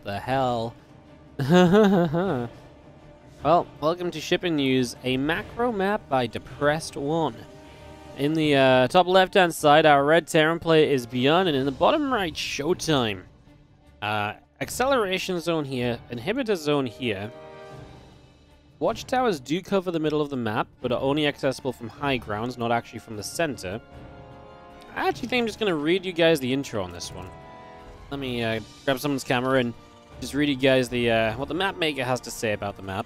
the hell? Well, welcome to Shipping News, a macro map by Depressed One. In the top left-hand side, our red Terran player is ByuN, and in the bottom right, ShoWTimE. Acceleration zone here, inhibitor zone here. Watchtowers do cover the middle of the map, but are only accessible from high grounds, not actually from the center. I actually think I'm just going to read you guys the intro on this one. Let me grab someone's camera and just read you guys the what the map maker has to say about the map.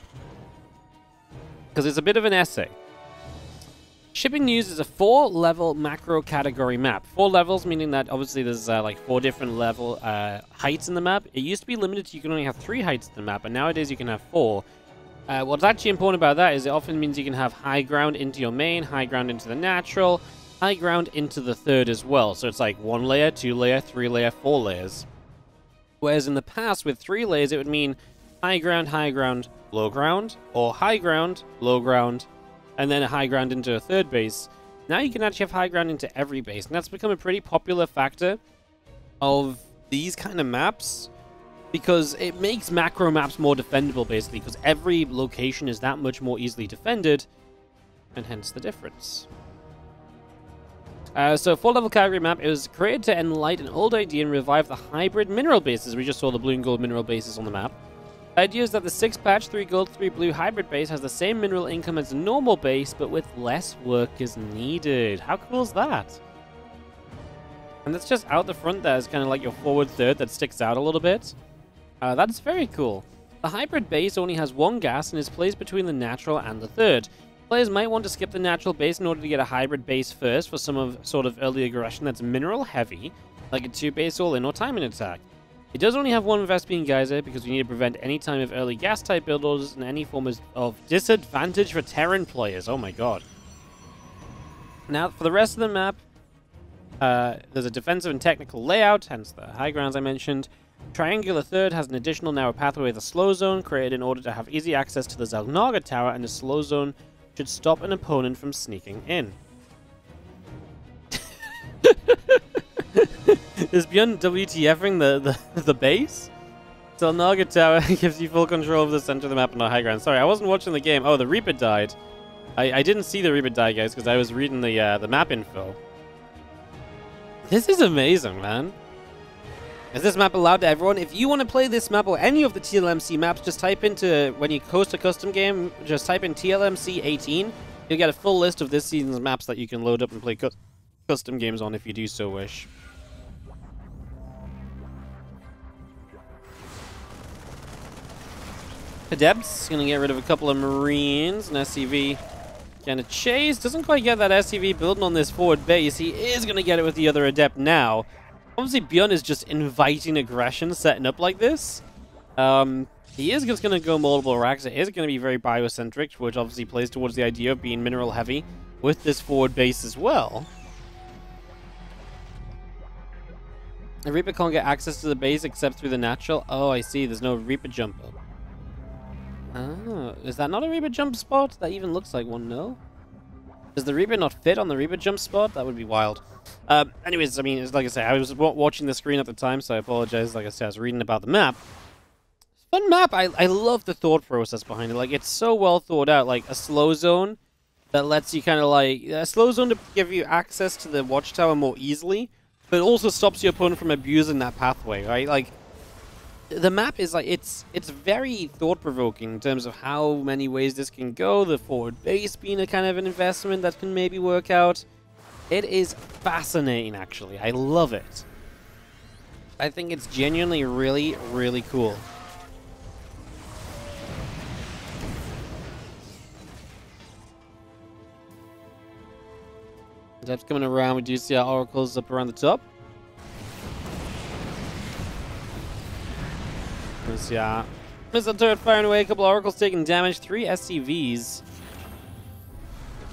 Because it's a bit of an essay. Shipping News is a 4-level macro category map. 4 levels, meaning that obviously there's like 4 different level heights in the map. It used to be limited to you can only have 3 heights in the map, but nowadays you can have 4. What's actually important about that is it often means you can have high ground into your main, high ground into the natural, high ground into the third as well. So it's like 1 layer, 2 layer, 3 layer, 4 layers. Whereas in the past with 3 layers it would mean high ground, low ground, or high ground, low ground, and then a high ground into a third base. Now you can actually have high ground into every base, and that's become a pretty popular factor of these kind of maps, because it makes macro maps more defendable, basically, because every location is that much more easily defended, and hence the difference. So 4-level category map, it was created to enlighten an old idea and revive the hybrid mineral bases. We just saw the blue and gold mineral bases on the map. The idea is that the 6-patch, 3 gold, 3 blue hybrid base has the same mineral income as a normal base, but with less work is needed. How cool is that? And that's just out the front there. It's kind of like your forward third that sticks out a little bit. That's very cool. The hybrid base only has 1 gas and is placed between the natural and the third. Players might want to skip the natural base in order to get a hybrid base first for some sort of early aggression that's mineral heavy, like a 2-base all-in or timing attack. It does only have 1 Vespene Geyser because we need to prevent any time of early gas-type build orders and any form of disadvantage for Terran players. Oh my god. Now, for the rest of the map, there's a defensive and technical layout, hence the high grounds I mentioned. Triangular Third has an additional narrow pathway with a slow zone created in order to have easy access to the Zelnaga Tower, and the slow zone should stop an opponent from sneaking in. Is ByuN WTFing the base? Zelnaga Tower gives you full control of the center of the map and the high ground. Sorry, I wasn't watching the game. Oh, the Reaper died. I didn't see the Reaper die, guys, because I was reading the map info. This is amazing, man. Is this map allowed to everyone? If you want to play this map or any of the TLMC maps, just type into, when you host a custom game, just type in TLMC 18. You'll get a full list of this season's maps that you can load up and play custom games on if you do so wish. Adepts, gonna get rid of a couple of Marines, and SCV gonna chase. Doesn't quite get that SCV building on this forward base. He is gonna get it with the other Adept now. Obviously, ByuN is just inviting aggression, setting up like this. He is just gonna go multiple racks. It is gonna be very biocentric, which obviously plays towards the idea of being mineral heavy with this forward base as well. The Reaper can't get access to the base except through the natural. Oh, I see. There's no Reaper jump up. Oh, is that not a Reaper jump spot? That even looks like one, no? Does the Reaper not fit on the Reaper jump spot? That would be wild. Anyways, I mean, it's like I say, I was watching the screen at the time, so I apologize. Like I said, I was reading about the map. Fun map. I love the thought process behind it. Like, it's so well thought out. Like, a slow zone that lets you kind of like... A slow zone to give you access to the watchtower more easily, but also stops your opponent from abusing that pathway, right? Like, the map is like, it's very thought-provoking in terms of how many ways this can go. The forward base being a kind of an investment that can maybe work out. It is fascinating, actually. I love it. I think it's genuinely really, really cool. Adepts coming around. We do see our oracles up around the top. Yeah. Missile turret firing away, a couple oracles taking damage, 3 SCVs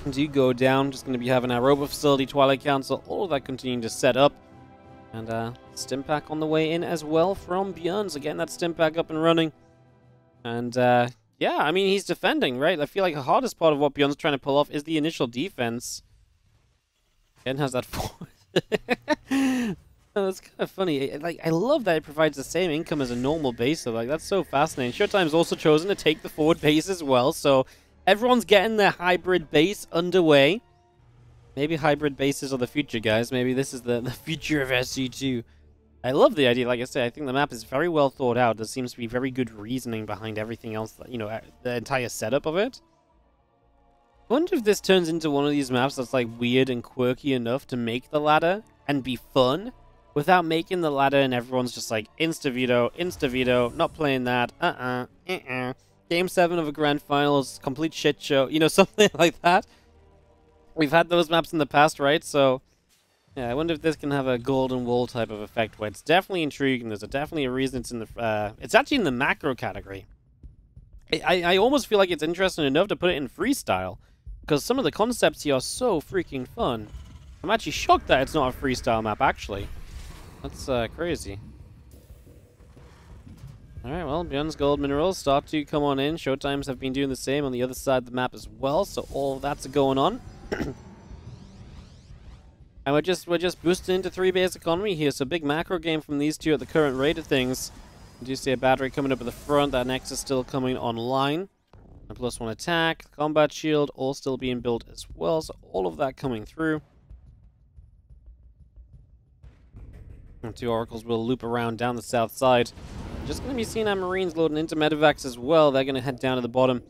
do go down. Just going to be having our Robo Facility, Twilight Council, all of that continuing to set up. And Stim Pack on the way in as well from ByuN. So getting that Stim Pack up and running. And yeah, I mean, he's defending, right? I feel like the hardest part of what ByuN's trying to pull off is the initial defense. Again has that forward. Oh, that's kind of funny. Like, I love that it provides the same income as a normal base. So, like, that's so fascinating. ShoWTimE's also chosen to take the forward base as well. So, everyone's getting their hybrid base underway. Maybe hybrid bases are the future, guys. Maybe this is the future of SC2. I love the idea. Like I said, I think the map is very well thought out. There seems to be very good reasoning behind everything else, you know, the entire setup of it. I wonder if this turns into one of these maps that's, like, weird and quirky enough to make the ladder and be fun without making the ladder and everyone's just like, insta-veto, not playing that, Game 7 of a grand finals, complete shit show, you know, something like that. We've had those maps in the past, right? So, yeah, I wonder if this can have a golden wall type of effect where it's definitely intriguing. There's definitely a reason it's in the, it's actually in the macro category. I almost feel like it's interesting enough to put it in freestyle, because some of the concepts here are so freaking fun. I'm actually shocked that it's not a freestyle map, actually. That's crazy. Alright, well, ByuN's gold minerals start to come on in. ShoWTimE's have been doing the same on the other side of the map as well, so all of that's going on. And we're just boosting into 3-base economy here, so big macro game from these two at the current rate of things. You do see a battery coming up at the front, that Nexus still coming online. A +1 attack, combat shield, all still being built as well, so all of that coming through. And 2 oracles will loop around down the south side. Just going to be seeing our marines loading into medevacs as well. They're going to head down to the bottom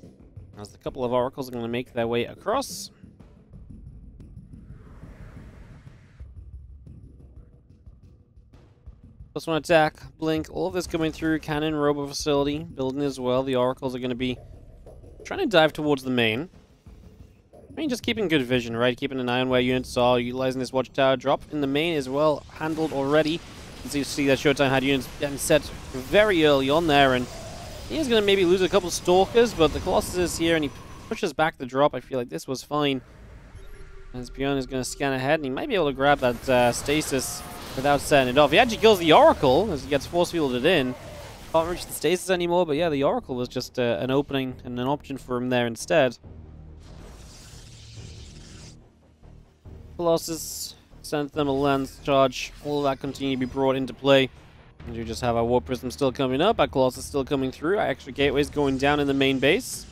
as a couple of oracles are going to make their way across. +1 attack, blink, all of this coming through. Cannon, robo facility, building as well. The oracles are going to be trying to dive towards the main. I mean, just keeping good vision, right? Keeping an eye on where units are, utilizing this watchtower drop in the main as well, handled already. As you see that ShoWTimE had units getting set very early on there, and he is going to maybe lose a couple stalkers, but the Colossus is here, and he pushes back the drop. I feel like this was fine. As ByuN is going to scan ahead, and he might be able to grab that stasis without setting it off. He actually kills the Oracle as he gets force fielded in. Can't reach the stasis anymore, but yeah, the Oracle was just an opening and an option for him there instead. Colossus, send thermal lens charge, all of that continue to be brought into play. And you just have our Warp Prism still coming up, our Colossus still coming through, our extra gateways going down in the main base.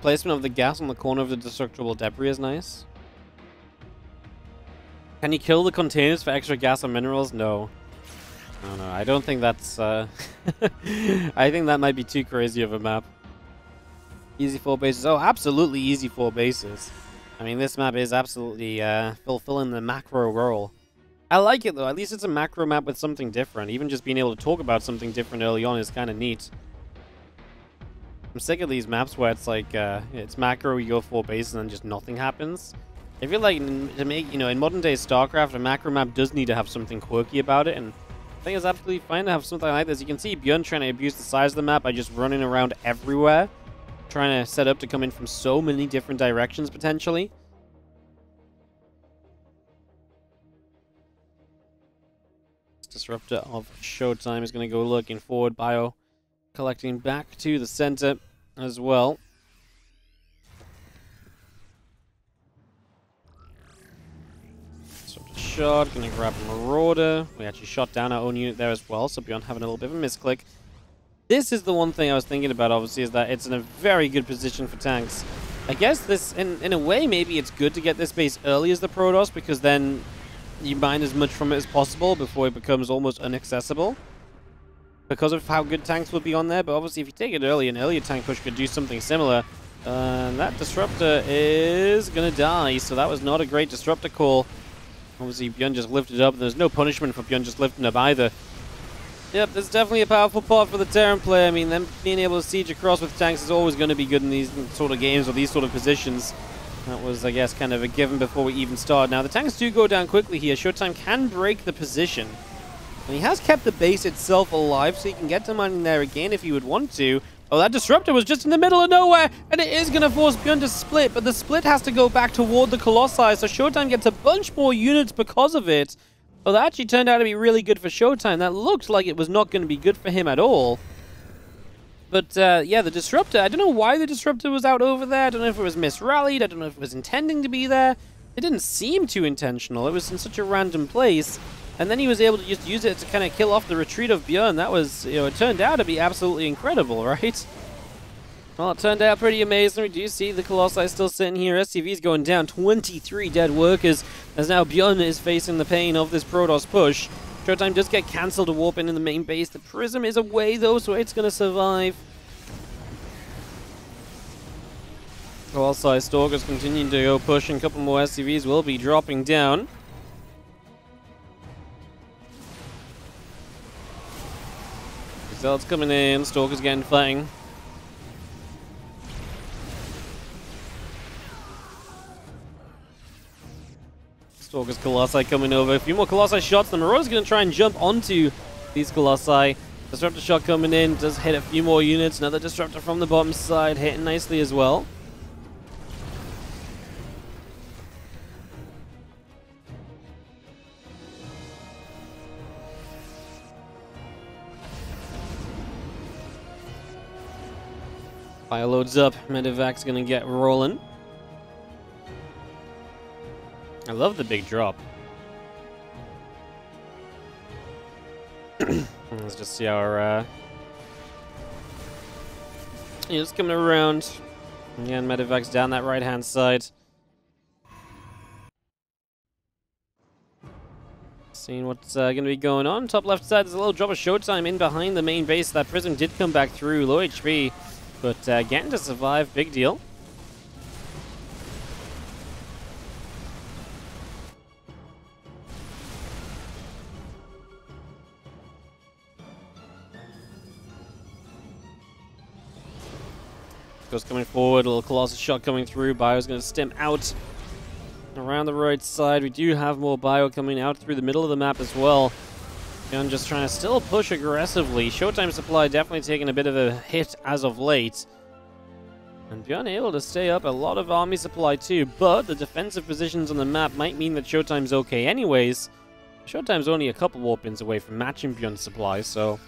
Placement of the gas on the corner of the destructible debris is nice. Can you kill the containers for extra gas or minerals? No. No, I don't think that's, I think that might be too crazy of a map. Easy 4 bases. Oh, absolutely easy 4 bases. I mean, this map is absolutely fulfilling the macro role. I like it, though. At least it's a macro map with something different. Even just being able to talk about something different early on is kind of neat. I'm sick of these maps where it's like, it's macro, you go 4 bases, and then just nothing happens. I feel like to make, you know, in modern day StarCraft, a macro map does need to have something quirky about it, and I think it's absolutely fine to have something like this. You can see ByuN trying to abuse the size of the map by just running around everywhere, trying to set up to come in from so many different directions, potentially. Disruptor of ShoWTimE is going to go looking forward. Bio collecting back to the center as well. Shot, gonna grab a Marauder. We actually shot down our own unit there as well, so ByuN having a little bit of a misclick. This is the one thing I was thinking about, obviously, is that it's in a very good position for tanks. I guess this, in a way, maybe it's good to get this base early as the Protoss, because then you mine as much from it as possible before it becomes almost inaccessible. Because of how good tanks will be on there, but obviously if you take it early, an earlier tank push could do something similar. That Disruptor is gonna die, so that was not a great Disruptor call. Obviously, ByuN just lifted up. There's no punishment for ByuN just lifting up either. Yep, there's definitely a powerful part for the Terran player. I mean, them being able to siege across with tanks is always going to be good in these sort of games or these sort of positions. That was, I guess, kind of a given before we even start. Now, the tanks do go down quickly here. ShoWTimE can break the position. And he has kept the base itself alive, so he can get to mining there again if he would want to. Oh, that Disruptor was just in the middle of nowhere, and it is going to force ByuN to split, but the split has to go back toward the Colossi, so ShoWTimE gets a bunch more units because of it. Well, that actually turned out to be really good for ShoWTimE. That looked like it was not going to be good for him at all. But, yeah, the Disruptor, I don't know why the Disruptor was out over there. I don't know if it was misrallied. I don't know if it was intending to be there. It didn't seem too intentional. It was in such a random place. And then he was able to just use it to kind of kill off the retreat of ByuN. That was, you know, it turned out to be absolutely incredible, right? Well, it turned out pretty amazing. We do see the Colossi still sitting here. SCV's going down. 23 dead workers, as now ByuN is facing the pain of this Protoss push. ShoWTimE does get cancelled to warp in the main base. The Prism is away, though, so it's going to survive. Colossi Stalkers continuing to go push, and a couple more SCVs will be dropping down. Zealots coming in, Stalkers getting fighting. Stalkers Colossi coming over. A few more Colossi shots. The Marauder's going to try and jump onto these Colossi. Disruptor shot coming in. Does hit a few more units. Another Disruptor from the bottom side. Hitting nicely as well. Fire loads up. Medevac's going to get rolling. I love the big drop. Let's just see our it's coming around. Again, Medevac's down that right-hand side. Seeing what's going to be going on. Top left side, there's a little drop of ShoWTimE in behind the main base. That Prism did come back through. Low HP, but getting to survive. Big deal. Goes coming forward, a little Colossus shot coming through. ByuN's going to stem out around the right side. We do have more ByuN coming out through the middle of the map as well. ByuN just trying to still push aggressively. ShoWTimE supply definitely taking a bit of a hit as of late. And ByuN able to stay up a lot of army supply too, but the defensive positions on the map might mean that ShoWTimE's okay anyways. ShoWTimE's only a couple warp-ins away from matching ByuN's supply, so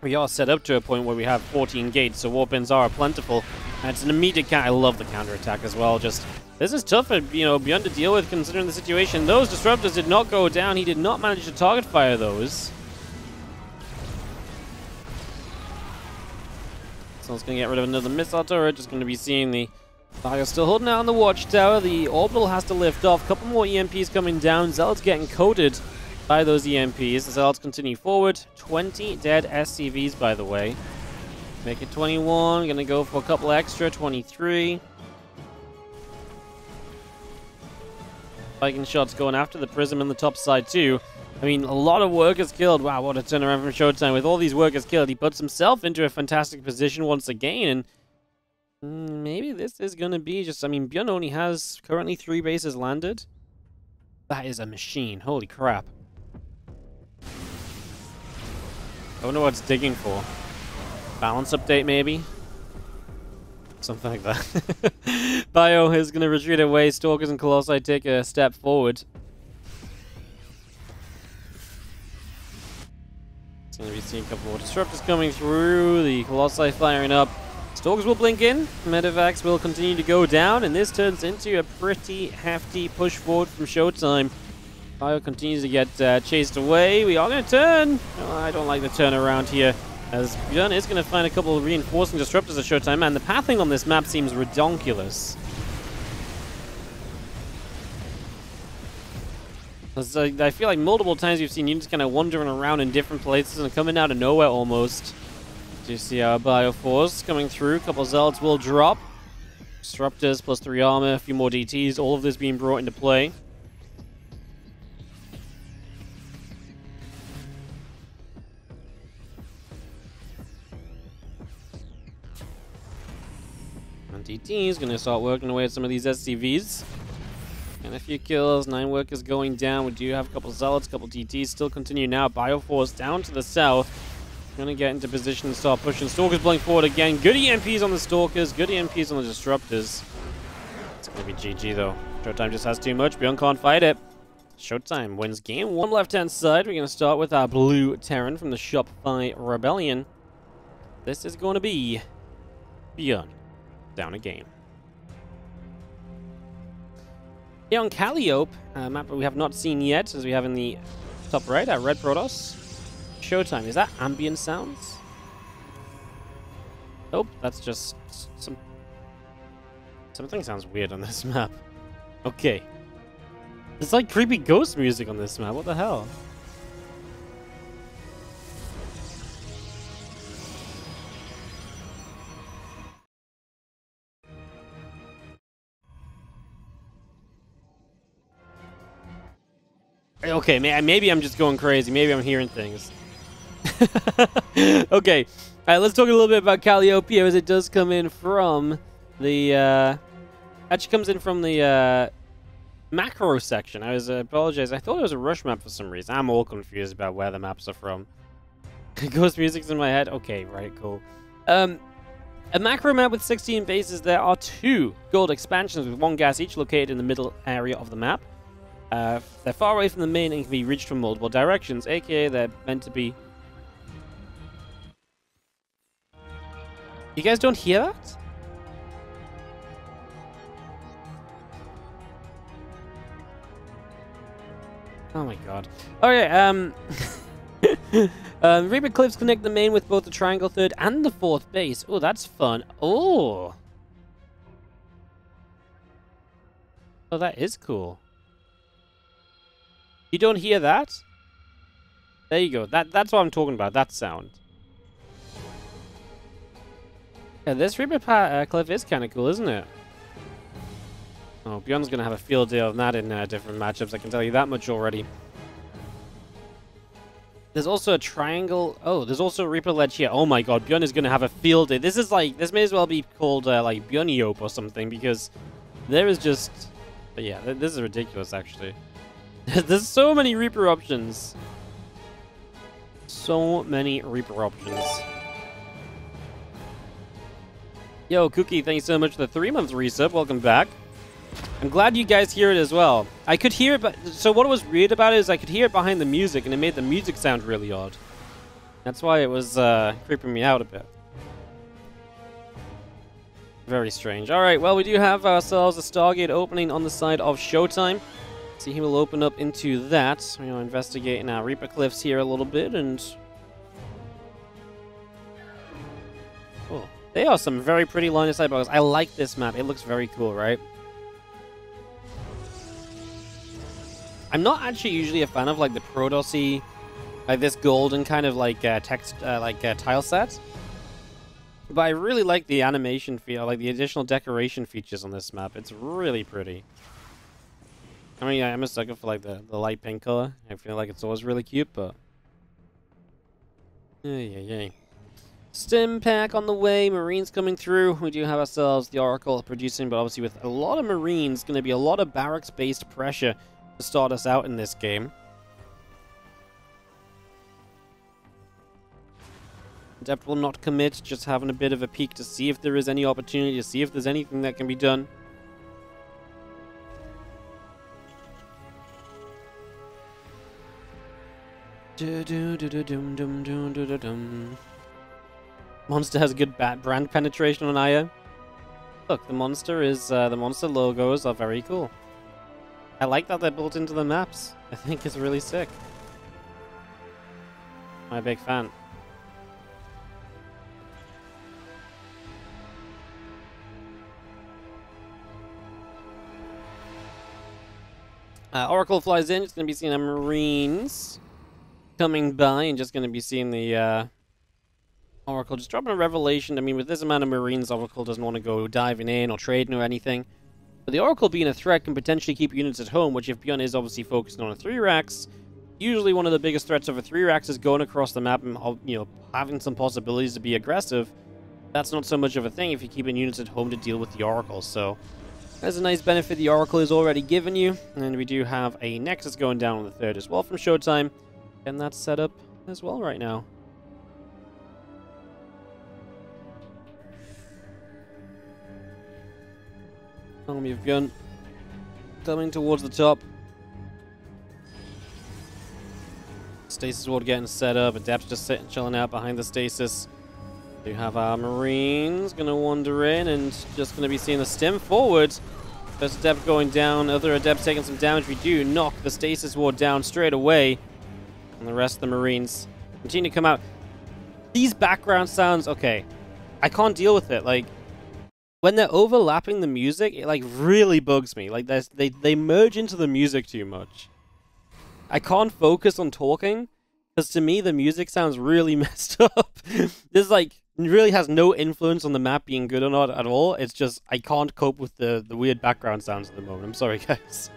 we are set up to a point where we have 14 gates, so warp-ins are plentiful. And it's an immediate counter. I love the counter-attack as well. Just, this is tough for, you know, ByuN to deal with considering the situation. Those Disruptors did not go down. He did not manage to target fire those. So it's going to get rid of another missile turret. Just going to be seeing the Fire still holding out on the watchtower. The orbital has to lift off. Couple more EMPs coming down. Zealots getting coated by those EMPs. The Zealots continue forward. 20 dead SCVs, by the way. Make it 21. Gonna go for a couple extra. 23. Viking shots going after the Prism on the top side, too. I mean, a lot of workers killed. Wow, what a turnaround from ShoWTimE. With all these workers killed, he puts himself into a fantastic position once again. And maybe this is going to be just... I mean, ByuN only has currently 3 bases landed. That is a machine. Holy crap. I wonder what it's digging for. Balance update, maybe? Something like that. ByuN is going to retreat away. Stalkers and Colossi take a step forward. It's going to be seeing a couple more Disruptors coming through. The Colossi firing up. Stalkers will blink in. Medevacs will continue to go down. And this turns into a pretty hefty push forward from ShoWTimE. ByuN continues to get chased away. We are going to turn. Oh, I don't like the turn around here, as ByuN is going to find a couple of reinforcing Disruptors at ShoWTimE, and the pathing on this map seems redonkulous. I feel like multiple times we've seen units kind of wandering around in different places and coming out of nowhere almost. Do you see our BioForce coming through? A couple of Zealots will drop. Disruptors plus 3 armor, a few more DTs, all of this being brought into play. DT is going to start working away at some of these SCVs. And a few kills, 9 workers going down. We do have a couple Zealots, a couple DTs still continue now. BioForce down to the south. Going to get into position and start pushing. Stalkers blowing forward again. Good EMPs on the Stalkers, good EMPs on the Disruptors. It's going to be GG though. ShoWTimE just has too much. ByuN can't fight it. ShoWTimE wins game 1. Left-hand side, we're going to start with our blue Terran from the Shopify Rebellion. This is going to be ByuN. Down a game. Here on Calliope, a map that we have not seen yet, as we have in the top right, our Red Protoss. ShoWTimE. Is that ambient sounds? Nope, that's just something sounds weird on this map. Okay. It's like creepy ghost music on this map. What the hell? Okay, maybe I'm just going crazy. Maybe I'm hearing things. Okay. Alright, let's talk a little bit about Calliope as it does come in from the actually comes in from the macro section. I apologize. I thought it was a rush map for some reason. I'm all confused about where the maps are from. Ghost music's in my head. Okay, right, cool. A macro map with 16 bases. There are 2 gold expansions with 1 gas each located in the middle area of the map. They're far away from the main and can be reached from multiple directions, aka they're meant to be... You guys don't hear that? Oh my god. Okay, Reaper Cliffs connect the main with both the triangle 3rd and the 4th base. Oh, that's fun. Oh! Oh, that is cool. You don't hear that? There you go. That's what I'm talking about. That sound. Yeah, this Reaper Cliff is kind of cool, isn't it? Oh, ByuN's going to have a field day on that in different matchups. I can tell you that much already. There's also a triangle. Oh, there's also a Reaper ledge here. Oh my god, ByuN is going to have a field day. This is like, this may as well be called like ByuNiope or something, because there is just... But yeah, this is ridiculous, actually. There's so many Reaper options. So many Reaper options. Yo, Cookie, thank you so much for the 3-month resub. Welcome back. I'm glad you guys hear it as well. I could hear it, but so what was weird about it is I could hear it behind the music, and it made the music sound really odd. That's why it was creeping me out a bit. Very strange. All right, well, we do have ourselves a Stargate opening on the side of ShoWTimE. So he will open up into that. You know, investigating our Reaper Cliffs here a little bit, and oh, they are some very pretty line of sight bugs. I like this map. It looks very cool, right? I'm not actually usually a fan of like the Protossy, like this golden kind of like text, tile set. But I really like the animation feel, like the additional decoration features on this map. It's really pretty. I mean, I'm a sucker for like the light pink color. I feel like it's always really cute, but yay. Stim pack on the way, Marines coming through. We do have ourselves the Oracle producing, but obviously with a lot of Marines, going to be a lot of barracks-based pressure to start us out in this game. Depth will not commit, just having a bit of a peek to see if there is any opportunity, to see if there's anything that can be done. Monster has a good brand penetration on IO. Look, the monster is the monster logos are very cool. I like that they're built into the maps. I think it's really sick. I'm a big fan. Oracle flies in. It's going to be seeing the Marines coming by, and just going to be seeing the Oracle just dropping a revelation. I mean, with this amount of Marines, Oracle doesn't want to go diving in or trading or anything. But the Oracle being a threat can potentially keep units at home, which if ByuN is obviously focusing on a 3-racks, usually one of the biggest threats of a 3-racks is going across the map and, you know, having some possibilities to be aggressive. That's not so much of a thing if you're keeping units at home to deal with the Oracle, so that's a nice benefit the Oracle is already given you. And we do have a Nexus going down on the 3rd as well from ShoWTimE, and that's set up as well right now. Army of ByuN coming towards the top. Stasis ward getting set up. Adept's just sitting, chilling out behind the stasis. We have our Marines gonna wander in and just gonna be seeing the stim forward. First adept going down, other adepts taking some damage. We do knock the stasis ward down straight away. And the rest of the Marines continue to come out. These background sounds, okay. I can't deal with it. Like, when they're overlapping the music, it like really bugs me. Like, they merge into the music too much. I can't focus on talking, because to me, the music sounds really messed up. This, like, really has no influence on the map being good or not at all. It's just, I can't cope with the weird background sounds at the moment. I'm sorry, guys.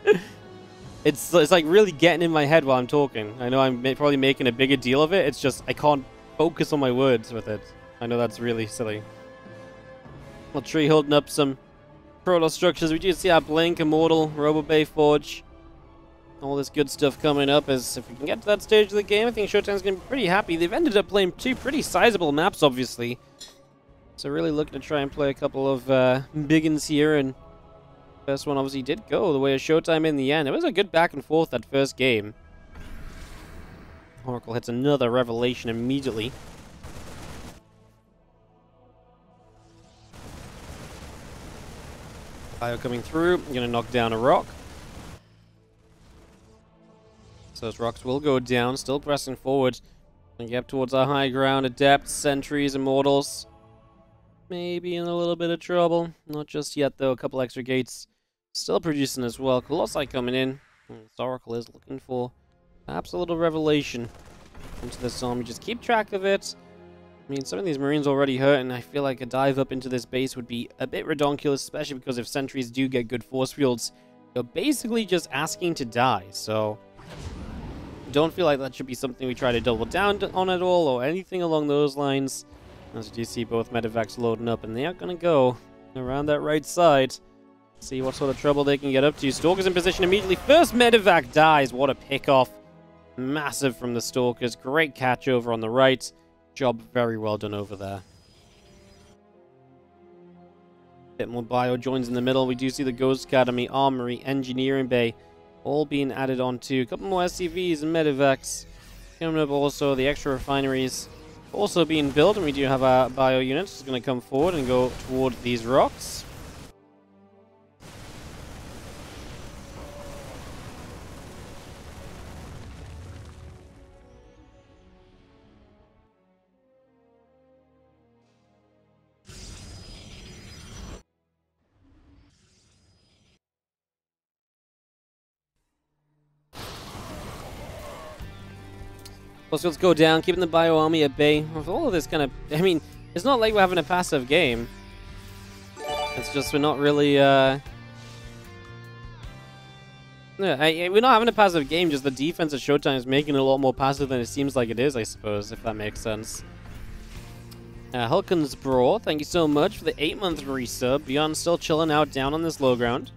It's like really getting in my head while I'm talking. I know I'm probably making a bigger deal of it. It's just, I can't focus on my words with it. I know that's really silly. Well, tree holding up some proto structures. We do see our Blink, Immortal, Robo Bay Forge. All this good stuff coming up. As if we can get to that stage of the game, I think ShoWTimE's going to be pretty happy. They've ended up playing two pretty sizable maps, obviously. So really looking to try and play a couple of big uns here. And first one obviously did go the way of ShoWTimE in the end. It was a good back and forth that first game. Oracle hits another revelation immediately. Bio coming through. Going to knock down a rock. So those rocks will go down. Still pressing forward. And get up towards our high ground. Adepts, Sentries, Immortals. Maybe in a little bit of trouble. Not just yet, though. A couple extra gates still producing as well. Colossi coming in. Oracle is looking for perhaps a little revelation into this zone. Just keep track of it. I mean, some of these Marines already hurt, and I feel like a dive up into this base would be a bit redonkulous, especially because if Sentries do get good force fields, you're basically just asking to die. So don't feel like that should be something we try to double down on at all, or anything along those lines. As you do see both medevacs loading up, and they are going to go around that right side. See what sort of trouble they can get up to. Stalker's in position immediately. First medevac dies. What a pickoff. Massive from the Stalkers. Great catch over on the right. Job very well done over there. Bit more bio joins in the middle. We do see the Ghost Academy, Armory, Engineering Bay all being added on to. A couple more SCVs and medevacs. Coming up also the extra refineries also being built, and we do have our bio units going to come forward and go toward these rocks. Let's go down, keeping the bio army at bay. With all of this kind of, I mean, it's not like we're having a passive game. It's just we're not really, we're not having a passive game, just the defense of ShoWTimE is making it a lot more passive than it seems like it is, I suppose, if that makes sense. Hulkin's Brawl, thank you so much for the 8-month resub. ByuN still chilling out down on this low ground.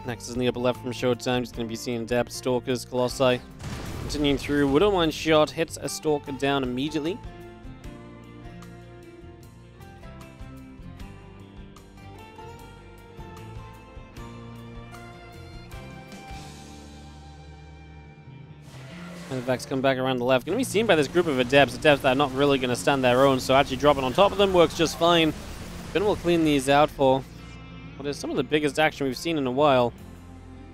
Next is in the upper left from ShoWTimE. Just going to be seeing Adepts, Stalkers, Colossi. Continuing through. Widow One shot hits a Stalker down immediately. And the Vex come back around the left. Going to be seen by this group of Adepts. Adepts that are not really going to stand their own, so actually dropping on top of them works just fine. Then we'll clean these out for what is some of the biggest action we've seen in a while.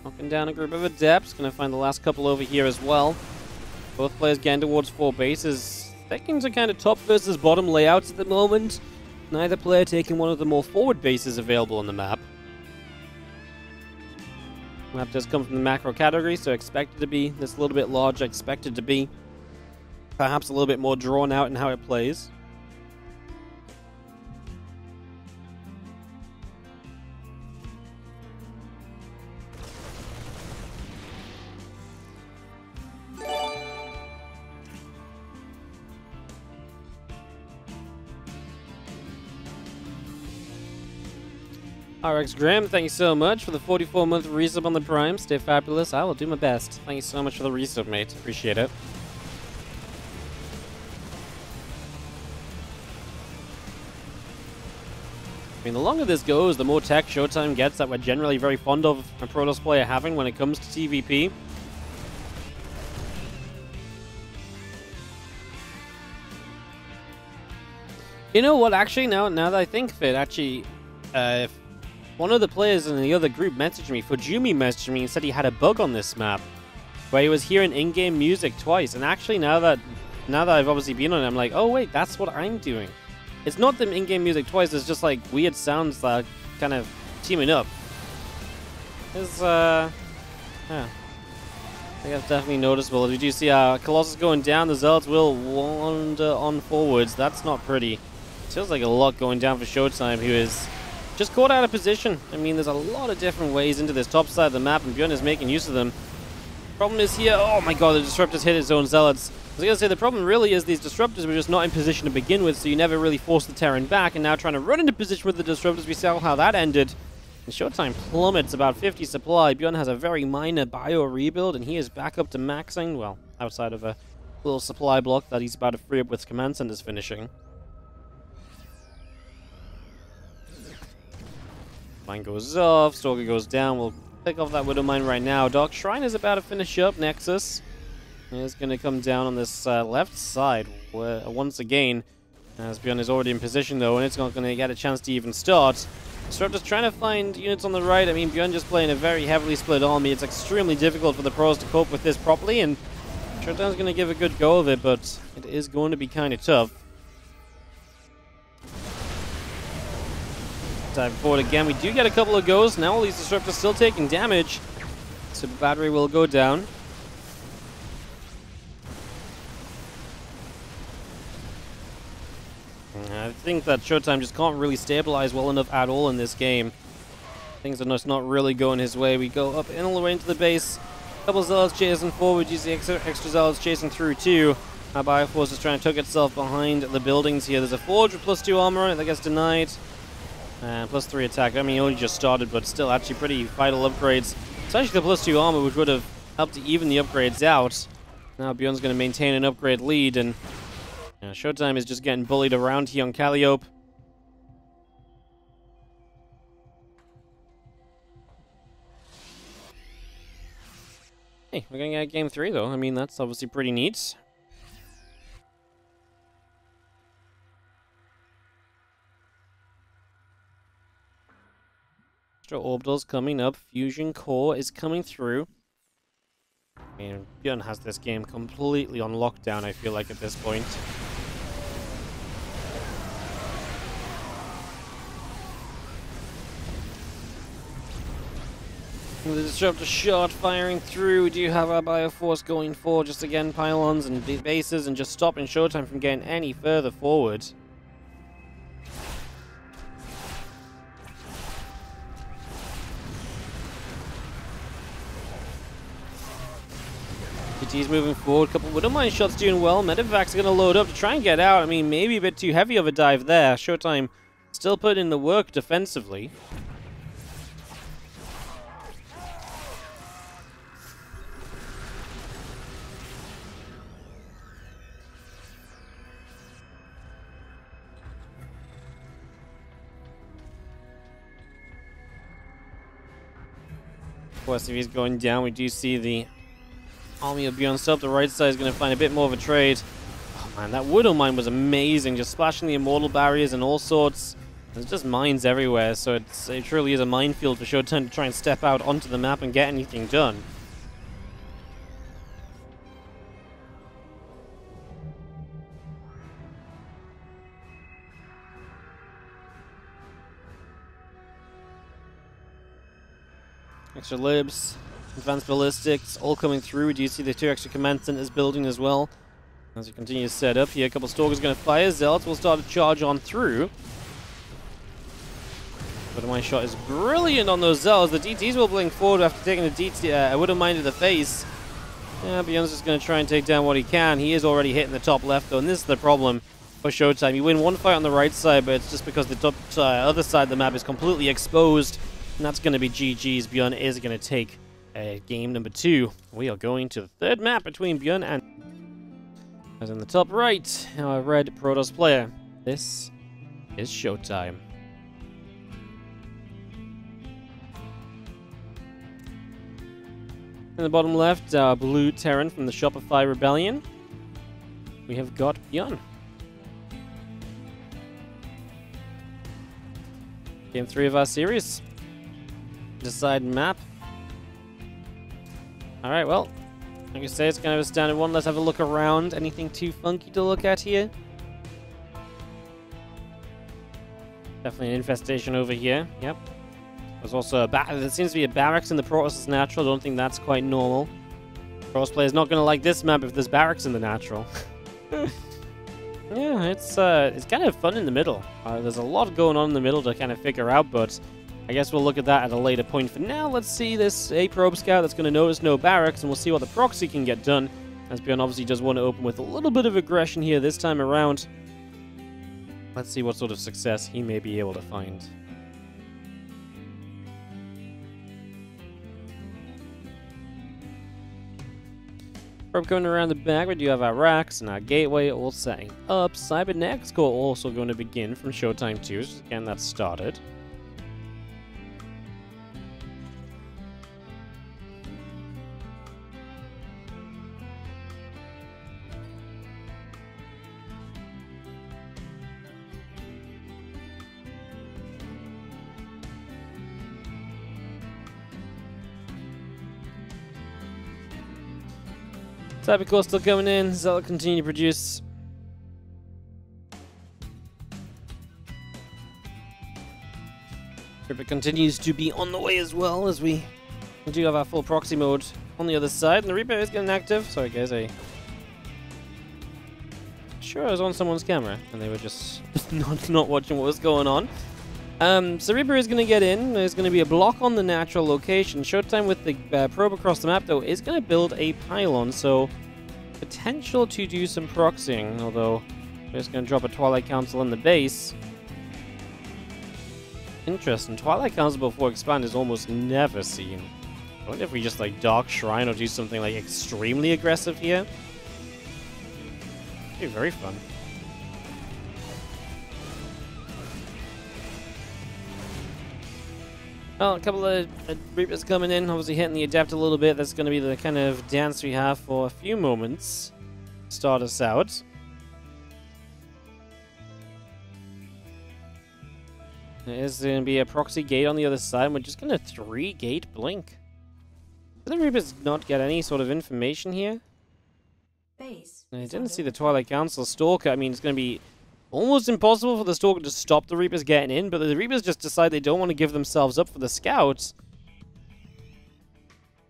Knocking down a group of Adepts. Going to find the last couple over here as well. Both players getting towards 4 bases. Sticking to kind of top versus bottom layouts at the moment. Neither player taking one of the more forward bases available on the map. Map does come from the macro category, so expected to be this little bit large. Expected to be perhaps a little bit more drawn out in how it plays. RX Graham, thank you so much for the 44-month resub on the Prime. Stay fabulous. I will do my best. Thank you so much for the resub, mate. Appreciate it. I mean, the longer this goes, the more tech ShoWTimE gets that we're generally very fond of a Protoss player having when it comes to TvP. You know what, actually, now that I think of it, actually, if one of the players in the other group messaged me, Fujumi messaged me and said he had a bug on this map, where he was hearing in-game music twice, and actually now that I've obviously been on it, I'm like, oh wait, that's what I'm doing. It's not the in-game music twice, it's just like weird sounds that are kind of teaming up. It's, yeah. I think that's definitely noticeable. Did you see Colossus going down? The Zealots will wander on forwards. That's not pretty. Feels like a lot going down for ShoWTimE, who is just caught out of position. I mean, there's a lot of different ways into this top side of the map, and ByuN is making use of them. Problem is here, oh my god, the Disruptors hit his own Zealots. I was going to say, the problem really is these Disruptors were just not in position to begin with, so you never really forced the Terran back, and now trying to run into position with the Disruptors, we saw how that ended. And ShoWTimE plummets about 50 supply. ByuN has a very minor bio rebuild, and he is back up to maxing, well, outside of a little supply block that he's about to free up with Command Centers finishing. Mine goes off, Stalker goes down, we'll pick off that Widow Mine right now. Dark Shrine is about to finish up, Nexus is going to come down on this left side once again, as ByuN is already in position though, and it's not going to get a chance to even start. Disruptors trying to find units on the right. I mean, ByuN just playing a very heavily split army. It's extremely difficult for the pros to cope with this properly, and ShoWTimE's going to give a good go of it, but it is going to be kind of tough. Dive forward again. We do get a couple of goes. Now all these Disruptors still taking damage. Super Battery will go down. I think that ShoWTimE just can't really stabilize well enough at all in this game. Things are just not really going his way. We go up and all the way into the base. Couple Zealots chasing forward. You see extra Zealots chasing through too. Our Bioforce is trying to tuck itself behind the buildings here. There's a Forge with +2 armor on it that gets denied. +3 attack. I mean, he only just started, but still actually pretty vital upgrades. Especially the +2 armor, which would have helped to even the upgrades out. Now ByuN's going to maintain an upgrade lead, and ShoWTimE is just getting bullied around here on Calliope. Hey, we're going to get game 3, though. I mean, that's obviously pretty neat. Extra orbitals coming up. Fusion core is coming through. And ByuN has this game completely on lockdown, I feel like, at this point. The Disruptor shot firing through. We do have our Bioforce going for just again pylons and bases and just stopping ShoWTimE from getting any further forward. GT's moving forward. Couple Widow Mine shots doing well. Medevac's going to load up to try and get out. I mean, maybe a bit too heavy of a dive there. ShoWTimE still put in the work defensively. Of course, if he's going down, we do see the army of ByuN still up the right side is going to find a bit more of a trade. Oh man, that Widow Mine was amazing, just splashing the immortal barriers and all sorts. There's just mines everywhere, so it truly is a minefield for ShoWTimE to try and step out onto the map and get anything done. Extra libs, advanced ballistics, all coming through. Do you see the 2 extra command centers building as well? As we continue to set up here, a couple Stalkers going to fire. Zealots will start to charge on through. Widow Mine shot is brilliant on those Zealots. The DTs will blink forward after taking a Widow Mine to the face. Yeah, ByuN's just going to try and take down what he can. He is already hitting the top left though, and this is the problem for ShoWTimE. You win one fight on the right side, but it's just because the top, other side of the map is completely exposed. And that's going to be GG's. ByuN is going to take game number 2. We are going to the third map between ByuN and... As in the top right, our red Protoss player. This is ShoWTimE. In the bottom left, our blue Terran from the Shopify Rebellion. We have got ByuN. Game 3 of our series. Decide map. Alright, well, like I say, it's kind of a standard one. Let's have a look around. Anything too funky to look at here? Definitely an infestation over here. Yep. There's also there seems to be a barracks in the Protoss natural. I don't think that's quite normal. Protoss player's not going to like this map if there's barracks in the natural. Yeah, it's kind of fun in the middle. There's a lot going on in the middle to kind of figure out, but I guess we'll look at that at a later point. For now, let's see this A probe scout that's going to notice no barracks, and we'll see what the proxy can get done. As ByuN obviously does want to open with a little bit of aggression here this time around. Let's see what sort of success he may be able to find. Probe coming around the back, we do have our racks and our gateway all setting up. Cybernetics core also going to begin from ShoWTimE 2, so again that's started. TvP core still coming in, Zella continue to produce. Reaper continues to be on the way as well, as we do have our full proxy mode on the other side. And the Reaper is getting active. Sorry guys, sure I was on someone's camera and they were just not watching what was going on. So Reaper is going to get in. There's going to be a block on the natural location. ShoWTimE with the probe across the map, though, is going to build a pylon. So potential to do some proxying, although we're just going to drop a Twilight Council in the base. Interesting. Twilight Council before expand is almost never seen. I wonder if we just like Dark Shrine or do something like extremely aggressive here. It'd be very fun. Well, a couple of Reapers coming in, obviously hitting the Adept a little bit. That's going to be the kind of dance we have for a few moments to start us out. There is going to be a proxy gate on the other side, and we're just going to 3-gate blink. Did the Reapers not get any sort of information here? I didn't see the Twilight Council Stalker. I mean, it's going to be almost impossible for the Stalker to stop the Reapers getting in, but the Reapers just decide they don't want to give themselves up for the Scouts.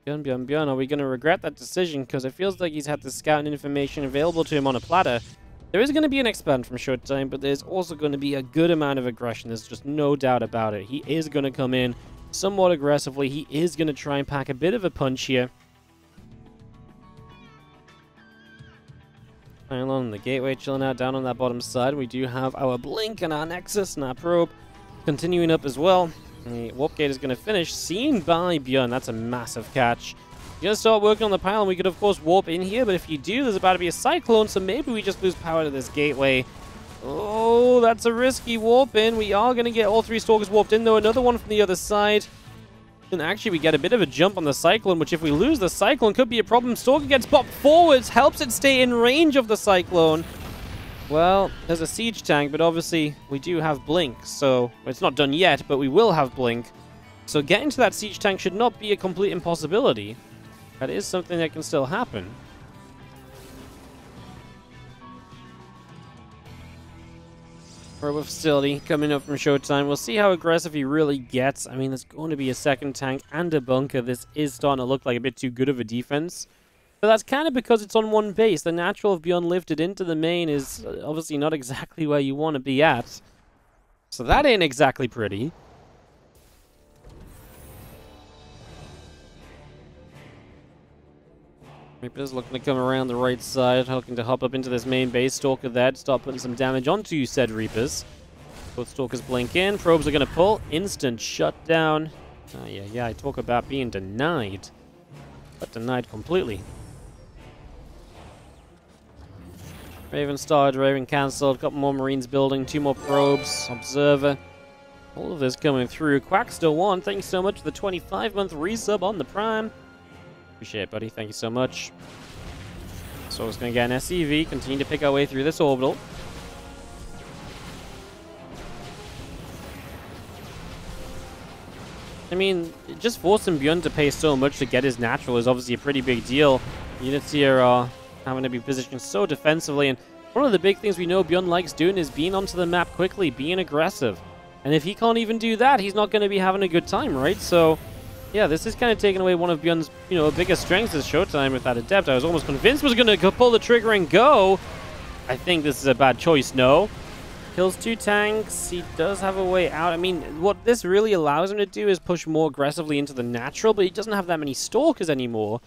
ByuN, are we going to regret that decision? Because it feels like he's had the Scout information available to him on a platter. There is going to be an expand from ShoWTimE, but there's also going to be a good amount of aggression. There's just no doubt about it. He is going to come in somewhat aggressively. He is going to try and pack a bit of a punch here. On the gateway chilling out down on that bottom side. We do have our blink and our nexus and our probe continuing up as well. The warp gate is going to finish, seen by ByuN. That's a massive catch. You're going to start working on the pylon. We could of course warp in here, but if you do, there's about to be a cyclone, so maybe we just lose power to this gateway. Oh, that's a risky warp in. We are going to get all 3 Stalkers warped in, though. Another one from the other side. And actually, we get a bit of a jump on the Cyclone, which if we lose the Cyclone could be a problem. Stalker gets popped forwards, helps it stay in range of the Cyclone. Well, there's a siege tank, but obviously we do have Blink, so it's not done yet, but we will have Blink. So getting to that siege tank should not be a complete impossibility. That is something that can still happen. Probe of Facility coming up from ShoWTimE. We'll see how aggressive he really gets. I mean, there's going to be a second tank and a bunker. This is starting to look like a bit too good of a defense. But that's kind of because it's on one base. The natural of ByuN lifted into the main is obviously not exactly where you want to be at. So that ain't exactly pretty. Reaper's looking to come around the right side, looking to hop up into this main base. Stalker there to start putting some damage onto said Reapers. Both Stalkers blink in. Probes are going to pull. Instant shutdown. Oh, yeah, I talk about being denied. But denied completely. Raven started, Raven cancelled. Couple more Marines building. 2 more probes. Observer. All of this coming through. Quack still won. Thank you so much for the 25-month resub on the Prime. Appreciate it, buddy. Thank you so much. So it's going to get an SCV. Continue to pick our way through this orbital. I mean, just forcing ByuN to pay so much to get his natural is obviously a pretty big deal. Units here are having to be positioned so defensively, and one of the big things we know ByuN likes doing is being onto the map quickly, being aggressive. And if he can't even do that, he's not going to be having a good time, right? So, yeah, this is kind of taking away one of ByuN's, biggest strengths as ShoWTimE with that Adept. I was almost convinced was going to pull the trigger and go. I think this is a bad choice, no. Kills 2 tanks. He does have a way out. I mean, what this really allows him to do is push more aggressively into the natural, but he doesn't have that many stalkers anymore.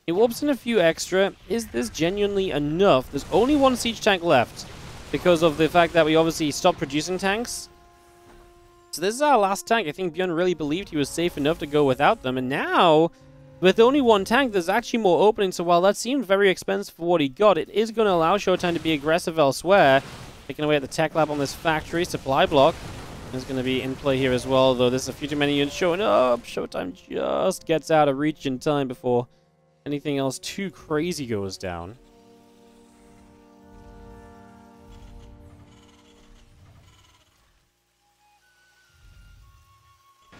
He warps in a few extra. Is this genuinely enough? There's only 1 siege tank left because of the fact that we obviously stopped producing tanks. So this is our last tank. I think ByuN really believed he was safe enough to go without them. And now, with only 1 tank, there's actually more opening. So while that seemed very expensive for what he got, it is going to allow ShoWTimE to be aggressive elsewhere. Taking away at the tech lab on this factory. Supply block is going to be in play here as well, though there's a few too many units showing up. ShoWTimE just gets out of reach in time before anything else too crazy goes down.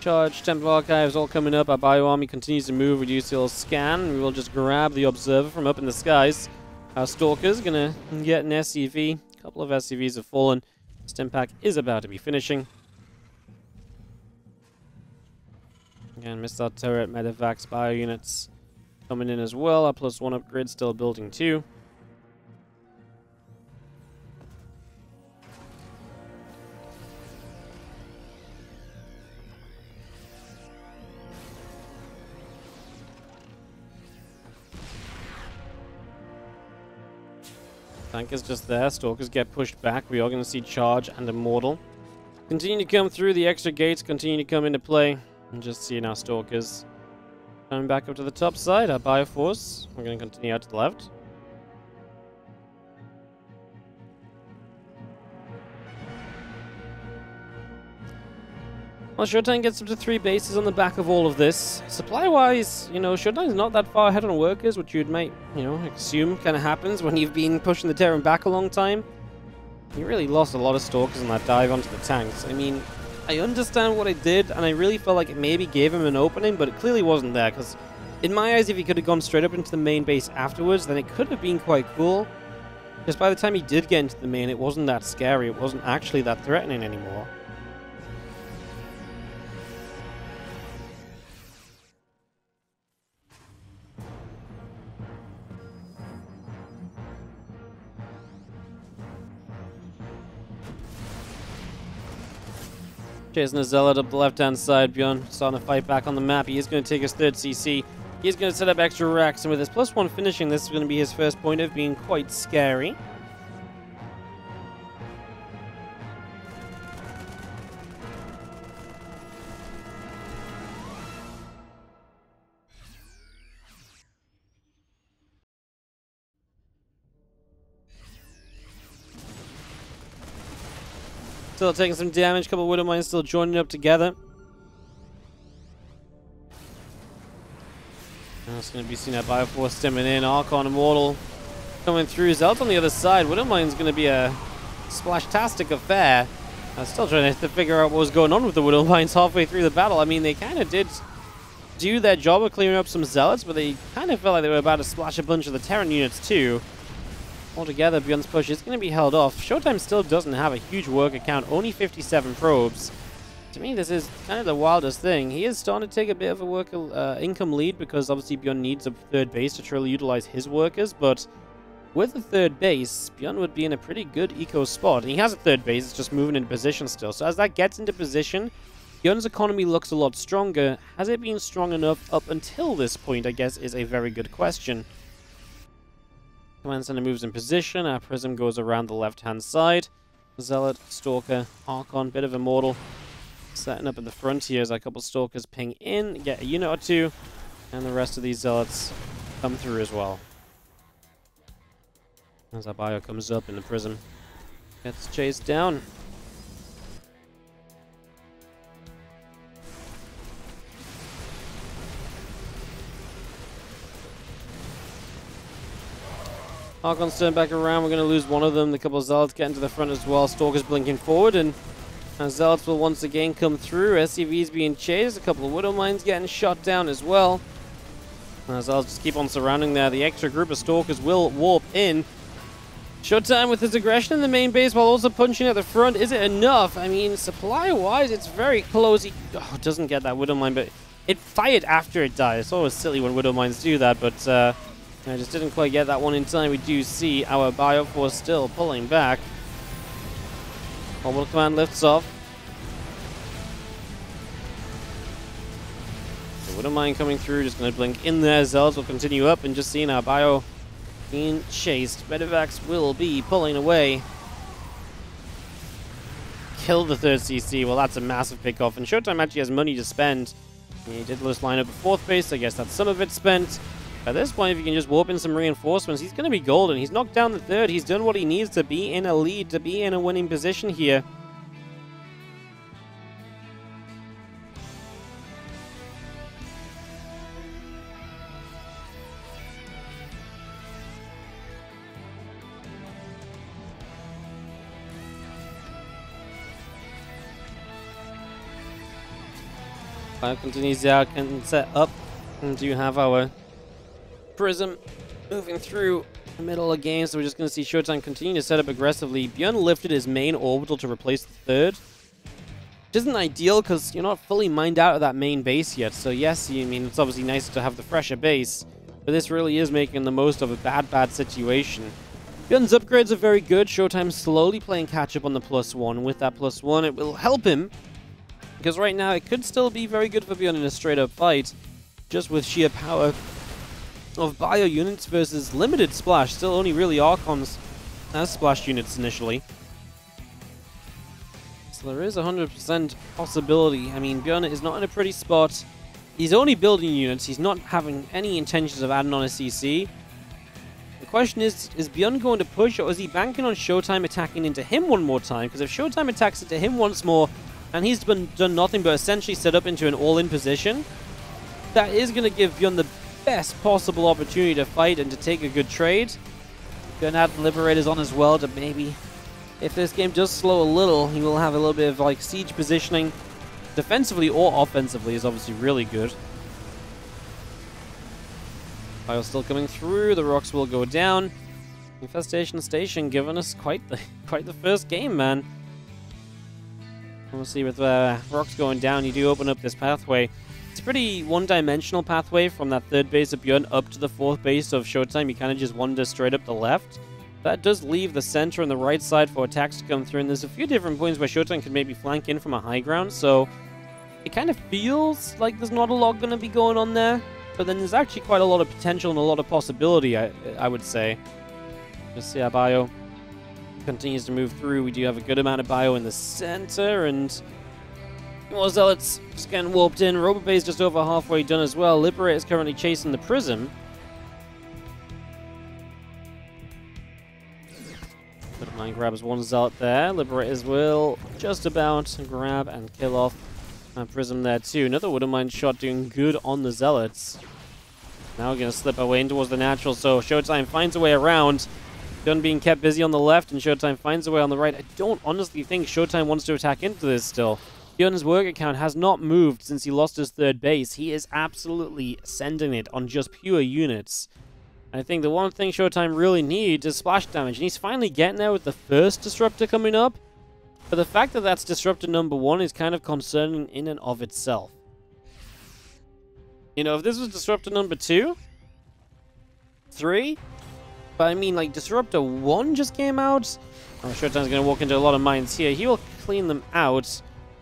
Charge, Temple Archives all coming up. Our Bio Army continues to move, reduce the scan. We will just grab the Observer from up in the skies. Our Stalker's going to get an SCV. A couple of SCVs have fallen. Stim pack is about to be finishing. Again, missile turret, medevacs, bio units coming in as well. Our +1 upgrade still building too. Tank is just there. Stalkers get pushed back. We are going to see Charge and Immortal continue to come through. The extra gates continue to come into play. And just seeing our Stalkers coming back up to the top side. Our Bioforce. We're going to continue out to the left. Well, ShoWTimE gets up to 3 bases on the back of all of this. Supply-wise, ShoWTimE's not that far ahead on workers, which you'd might, assume kind of happens when you've been pushing the Terran back a long time. He really lost a lot of Stalkers on that dive onto the tanks. I mean, I understand what I did, and I really felt like it maybe gave him an opening, but it clearly wasn't there, because in my eyes, if he could have gone straight up into the main base afterwards, then it could have been quite cool. Just by the time he did get into the main, it wasn't that scary. It wasn't actually that threatening anymore. Chasing a Zealot up the left-hand side. ByuN starting to fight back on the map. He is going to take his 3rd CC. He is going to set up extra racks, and with his +1 finishing, this is going to be his first point of being quite scary. Still taking some damage. A couple of Widow Mines still joining up together. Now it's going to be seen at Bioforce stemming in. Archon Immortal coming through. Zelt on the other side. Widow Mine's going to be a splash-tastic affair. I'm still trying to figure out what was going on with the Widow Mines halfway through the battle. I mean, they kind of did do their job of clearing up some Zealots, but they kind of felt like they were about to splash a bunch of the Terran units too. Altogether, ByuN's push is going to be held off. ShoWTimE still doesn't have a huge worker count, only 57 probes. To me, this is kind of the wildest thing. He is starting to take a bit of a worker income lead because obviously ByuN needs a 3rd base to truly utilize his workers, but with a 3rd base, ByuN would be in a pretty good eco spot. And he has a 3rd base, it's just moving into position still. So as that gets into position, ByuN's economy looks a lot stronger. Has it been strong enough up until this point, I guess, is a very good question. Command Center moves in position. Our Prism goes around the left-hand side. Zealot, Stalker, Archon, bit of Immortal. Setting up at the front here as a couple Stalkers ping in, get a unit or 2, and the rest of these Zealots come through as well. As our Bio comes up in the Prism, gets chased down. Archon's turned back around. We're going to lose one of them. The couple of Zealots getting to the front as well. Stalker's blinking forward, and Zealots will once again come through. SCV's being chased. A couple of Widow Mines getting shot down as well. Zealots just keep on surrounding there. The extra group of Stalkers will warp in. ShoWTimE with his aggression in the main base while also punching at the front. Is it enough? I mean, supply-wise, it's very close. He doesn't get that Widow Mine, but it fired after it died. It's always silly when Widow Mines do that, but I just didn't quite get that one in time. We do see our Bio Force still pulling back. Orbital Command lifts off. The Widow Mine coming through, just going to blink in there. Zealots will continue up, and just seeing our Bio being chased. Medivacs will be pulling away. Kill the third CC. Well, that's a massive pickoff, and ShoWTimE actually has money to spend. He did just line up a fourth base. I guess that's some of it spent. At this point, if he can just warp in some reinforcements, he's going to be golden. He's knocked down the third. He's done what he needs to be in a lead, to be in a winning position here. Continues out and set up, and do have our Prism moving through the middle of the game, so we're just going to see ShoWTimE continue to set up aggressively. ByuN lifted his main orbital to replace the third, which isn't ideal because you're not fully mined out of that main base yet. So yes, I mean, it's obviously nice to have the fresher base, but this really is making the most of a bad situation. ByuN's upgrades are very good. ShoWTimE's slowly playing catch up on the +1. With that +1, it will help him, because right now it could still be very good for ByuN in a straight-up fight, just with sheer power of bio units versus limited splash. Still only really Archons as splash units initially. So there is 100% possibility. I mean, ByuN is not in a pretty spot. He's only building units. He's not having any intentions of adding on a CC. The question is ByuN going to push, or is he banking on ShoWTimE attacking into him one more time? Because if ShoWTimE attacks into him once more, and he's done nothing but essentially set up into an all-in position, that is going to give ByuN the best possible opportunity to fight and to take a good trade. Gonna have the Liberators on as well to maybe, if this game does slow a little, he will have a little bit of like siege positioning. Defensively or offensively is obviously really good. Fire still coming through, the rocks will go down. Infestation Station giving us quite the first game, man. We'll see with rocks going down, you do open up this pathway. It's a pretty one-dimensional pathway from that third base of ByuN up to the fourth base of ShoWTimE. You kind of just wander straight up the left. That does leave the center and the right side for attacks to come through, and there's a few different points where ShoWTimE could maybe flank in from a high ground, so it kind of feels like there's not a lot going to be going on there, but then there's actually quite a lot of potential and a lot of possibility, I would say. Just see our bio continues to move through. We do have a good amount of bio in the center, and more Zealots just getting warped in. Robobay is just over halfway done as well. Liberator is currently chasing the Prism. Mine grabs one Zealot there. Liberators will just about grab and kill off Prism there too. Another Widow Mine shot doing good on the Zealots. Now we're going to slip our way in towards the natural, so ShoWTimE finds a way around. ByuN being kept busy on the left, and ShoWTimE finds a way on the right. I don't honestly think ShoWTimE wants to attack into this still. ByuN's work account has not moved since he lost his third base. He is absolutely sending it on just pure units. I think the one thing ShoWTimE really needs is splash damage, and he's finally getting there with the first Disruptor coming up. But the fact that that's Disruptor number 1 is kind of concerning in and of itself. You know, if this was Disruptor number 2, 3, but I mean, like, Disruptor 1 just came out. Oh, ShoWTimE's going to walk into a lot of mines here. He will clean them out.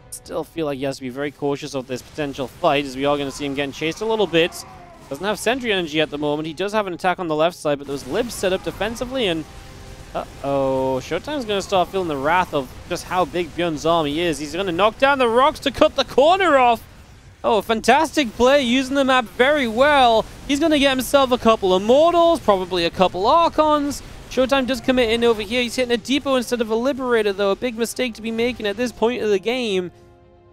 Still feel like he has to be very cautious of this potential fight, as we are going to see him getting chased a little bit. Doesn't have Sentry energy at the moment. He does have an attack on the left side, but those libs set up defensively, and uh-oh, ShoWTimE's going to start feeling the wrath of just how big ByuN's army is. He's going to knock down the rocks to cut the corner off. Oh, fantastic play, using the map very well. He's going to get himself a couple of Mortals, probably a couple Archons. ShoWTimE does commit in over here. He's hitting a Depot instead of a Liberator, though. A big mistake to be making at this point of the game.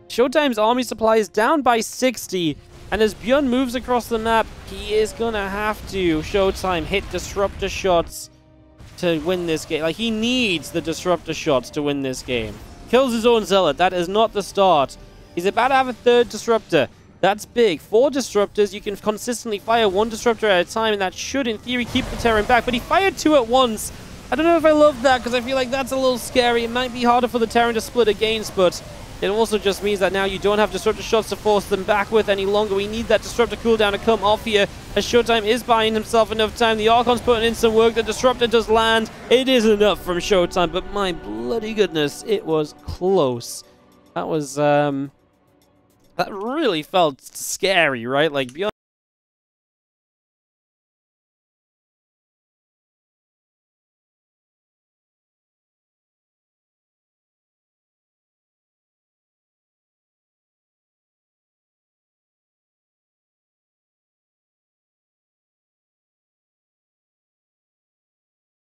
ShoWTimE's army supply is down by 60. And as ByuN moves across the map, he is going to have to, ShoWTimE, hit Disruptor shots to win this game. Like, he needs the disruptor shots to win this game. Kills his own Zealot. That is not the start. He's about to have a third disruptor. That's big. 4 disruptors. You can consistently fire 1 disruptor at a time, and that should, in theory, keep the Terran back. But he fired 2 at once. I don't know if I love that, because I feel like that's a little scary. It might be harder for the Terran to split against, but it also just means that now you don't have disruptor shots to force them back with any longer. We need that disruptor cooldown to come off here, as ShoWTimE is buying himself enough time. The Archon's putting in some work. The disruptor does land. It is enough from ShoWTimE, but my bloody goodness, it was close. That was, that really felt scary, right? Like, ByuN